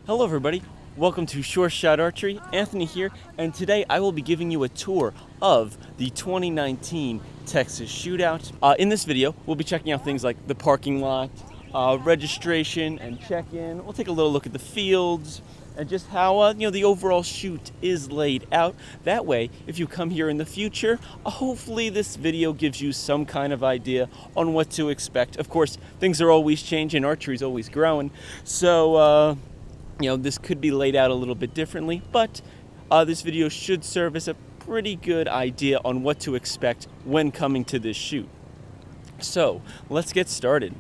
Hello everybody, welcome to Shootout Archery. Anthony here, and today I will be giving you a tour of the 2019 Texas Shootout. In this video, we'll be checking out things like the parking lot, registration and check-in. We'll take a little look at the fields and just how the overall shoot is laid out. That way, if you come here in the future, hopefully this video gives you some kind of idea on what to expect. Of course, things are always changing, archery's always growing, so this could be laid out a little bit differently, but this video should serve as a pretty good idea on what to expect when coming to this shoot. So let's get started.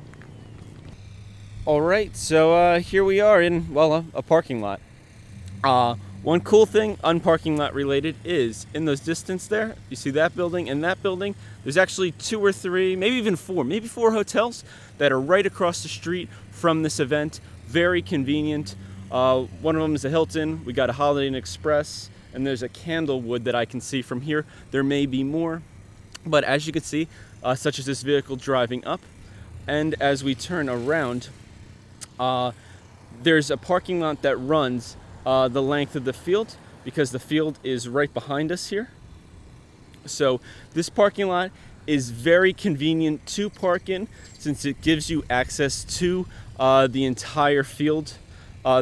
All right, so here we are in, a parking lot. One cool thing, unparking lot related, is in those distance there, you see that building and that building, there's actually 2 or 3, maybe even 4 hotels that are right across the street from this event. Very convenient. One of them is a Hilton, we got a Holiday Inn Express, and there's a Candlewood that I can see from here. There may be more, but as you can see, such as this vehicle driving up, and as we turn around, there's a parking lot that runs the length of the field, because the field is right behind us here. So this parking lot is very convenient to park in, since it gives you access to the entire field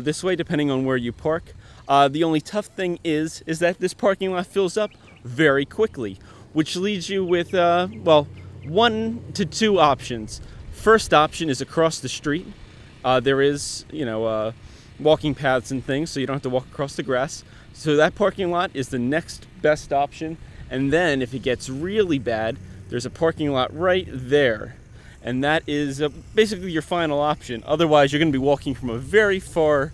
this way, depending on where you park. The only tough thing is that this parking lot fills up very quickly, which leaves you with 1 to 2 options. First option is across the street. There is walking paths and things, so you don't have to walk across the grass. So that parking lot is the next best option. And then if it gets really bad, there's a parking lot right there. And that is basically your final option. Otherwise, you're going to be walking from a very far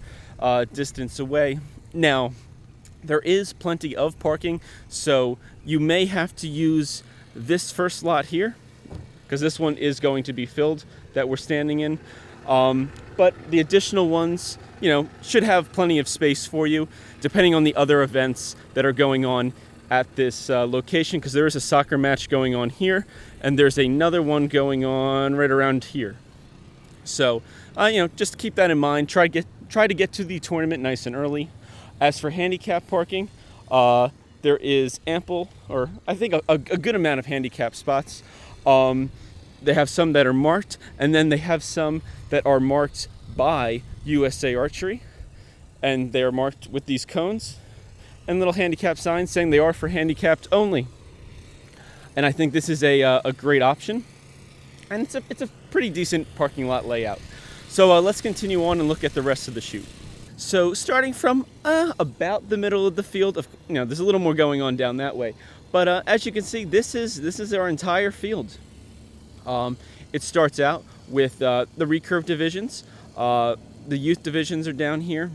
distance away. Now, there is plenty of parking, so you may have to use this first lot here, because this one is going to be filled that we're standing in. But the additional ones, should have plenty of space for you, depending on the other events that are going on at this location, because there is a soccer match going on here, and there's another one going on right around here. So, just keep that in mind. Try to get to the tournament nice and early. As for handicap parking, there is ample, or I think a good amount of handicap spots. They have some that are marked, and then they have some that are marked by USA Archery, and they are marked with these cones and little handicap signs saying they are for handicapped only. And I think this is a great option, and it's a pretty decent parking lot layout. So let's continue on and look at the rest of the shoot. So starting from about the middle of the field, there's a little more going on down that way, but as you can see, this is our entire field. It starts out with the Recurve Divisions. The youth divisions are down here,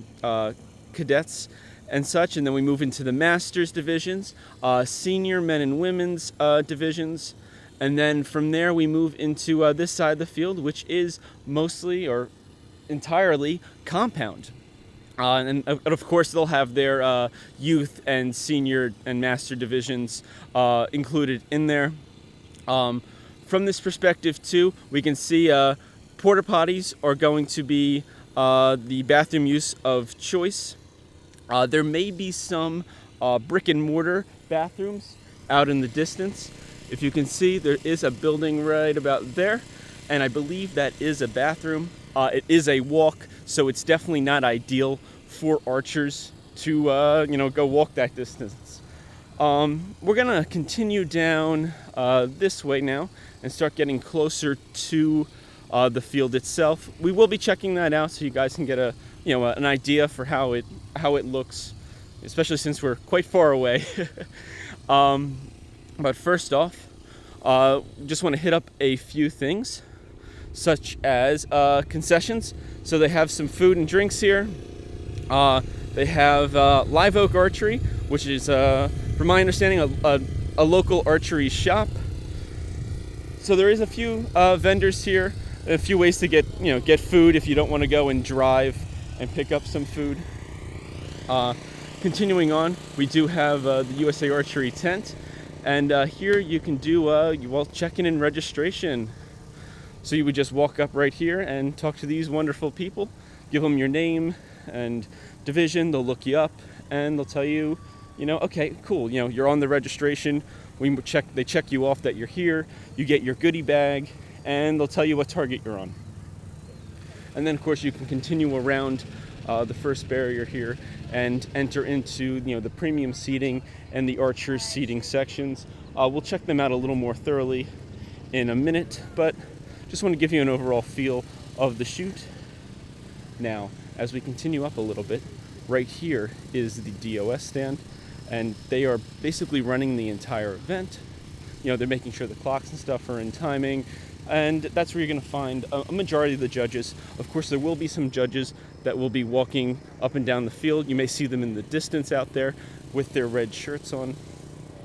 cadets and such, and then we move into the Masters divisions, senior men and women's divisions, and then from there we move into this side of the field, which is mostly or entirely compound. And of course they'll have their youth and senior and master divisions included in there. From this perspective too, we can see porta potties are going to be the bathroom use of choice. There may be some brick and mortar bathrooms out in the distance. If you can see, there is a building right about there, and I believe that is a bathroom. It is a walk, so it's definitely not ideal for archers to go walk that distance. We're gonna continue down this way now and start getting closer to the field itself. We will be checking that out so you guys can get an idea for how it looks, especially since we're quite far away. But first off, just want to hit up a few things, such as concessions. So they have some food and drinks here. They have Live Oak Archery, which is, from my understanding, a local archery shop. So there is a few vendors here, a few ways to get food if you don't want to go and drive and pick up some food. Continuing on, we do have the USA Archery Tent, and here you can do check-in and registration. So you would just walk up right here and talk to these wonderful people, give them your name and division. They'll look you up and they'll tell you, okay, cool, you're on the registration. They check you off that you're here. You get your goodie bag, and they'll tell you what target you're on. And then, of course, you can continue around the first barrier here and enter into the premium seating and the archers seating sections. We'll check them out a little more thoroughly in a minute, but just want to give you an overall feel of the shoot. Now, as we continue up a little bit, right here is the DOS stand, and they are basically running the entire event. They're making sure the clocks and stuff are in timing, and that's where you're going to find a majority of the judges. Of course, there will be some judges that will be walking up and down the field. You may see them in the distance out there with their red shirts on.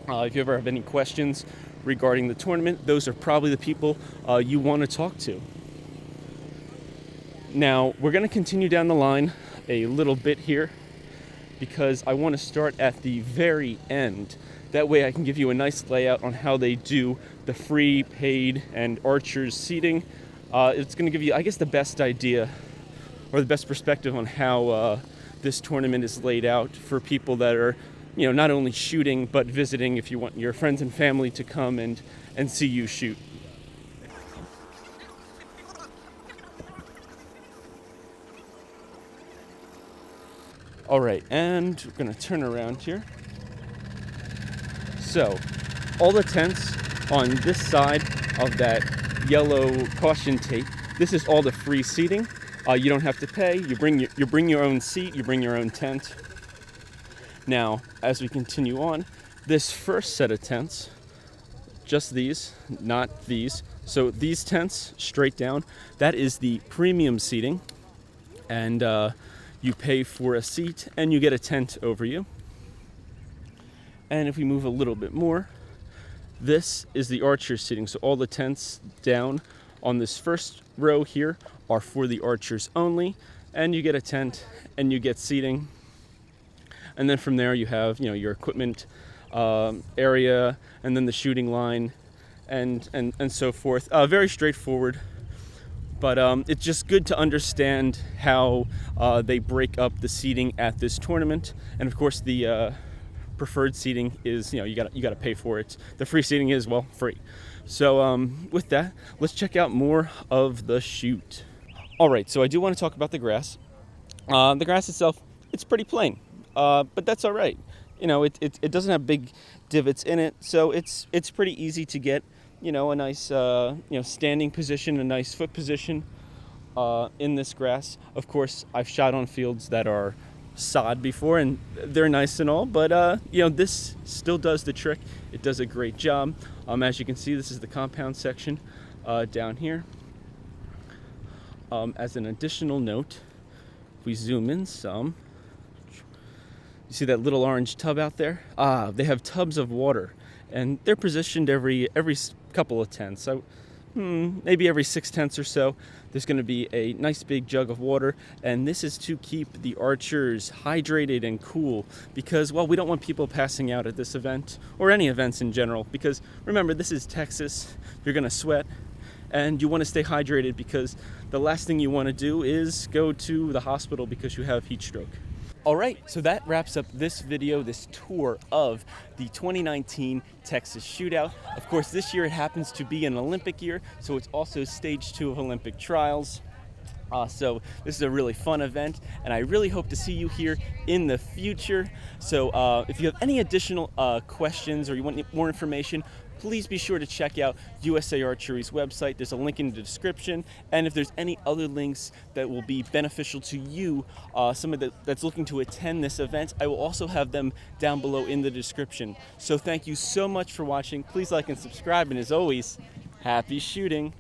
If you ever have any questions regarding the tournament, those are probably the people you want to talk to. Now, we're going to continue down the line a little bit here because I want to start at the very end. That way I can give you a nice layout on how they do the free, paid, and archers seating. It's going to give you, I guess, the best idea or the best perspective on how this tournament is laid out for people that are, not only shooting but visiting, if you want your friends and family to come and see you shoot. All right, and we're going to turn around here. So, all the tents on this side of that yellow caution tape, this is all the free seating. You don't have to pay. You bring your own seat. You bring your own tent. Now, as we continue on, this first set of tents, just these, not these. So these tents, straight down, that is the premium seating, and you pay for a seat and you get a tent over you. And if we move a little bit more, this is the archer seating. So all the tents down on this first row here are for the archers only, and you get a tent and you get seating. And then from there you have, your equipment area, and then the shooting line, and so forth. Very straightforward, but it's just good to understand how they break up the seating at this tournament. And of course, the preferred seating is, you got to pay for it. The free seating is, well, free. So with that, let's check out more of the shoot. All right, so I do want to talk about the grass. The grass itself, it's pretty plain, but that's all right. It doesn't have big divots in it, so it's pretty easy to get, a nice, standing position, a nice foot position in this grass. Of course, I've shot on fields that are sod before, and they're nice and all, but this still does the trick. It does a great job. As you can see, this is the compound section down here. As an additional note, if we zoom in some, you see that little orange tub out there? They have tubs of water, and they're positioned every couple of tents. So maybe every 6 tents or so, there's going to be a nice big jug of water, and this is to keep the archers hydrated and cool, because, well, we don't want people passing out at this event, or any events in general, because remember, this is Texas. You're going to sweat, and you want to stay hydrated, because the last thing you want to do is go to the hospital because you have heat stroke. All right, so that wraps up this video, this tour of the 2019 Texas Shootout. Of course, this year it happens to be an Olympic year, so it's also stage 2 of Olympic trials. So this is a really fun event, and I really hope to see you here in the future. So if you have any additional questions or you want more information, please be sure to check out USA Archery's website. There's a link in the description. And if there's any other links that will be beneficial to you, somebody that's looking to attend this event, I will also have them down below in the description. So thank you so much for watching. Please like and subscribe. And as always, happy shooting.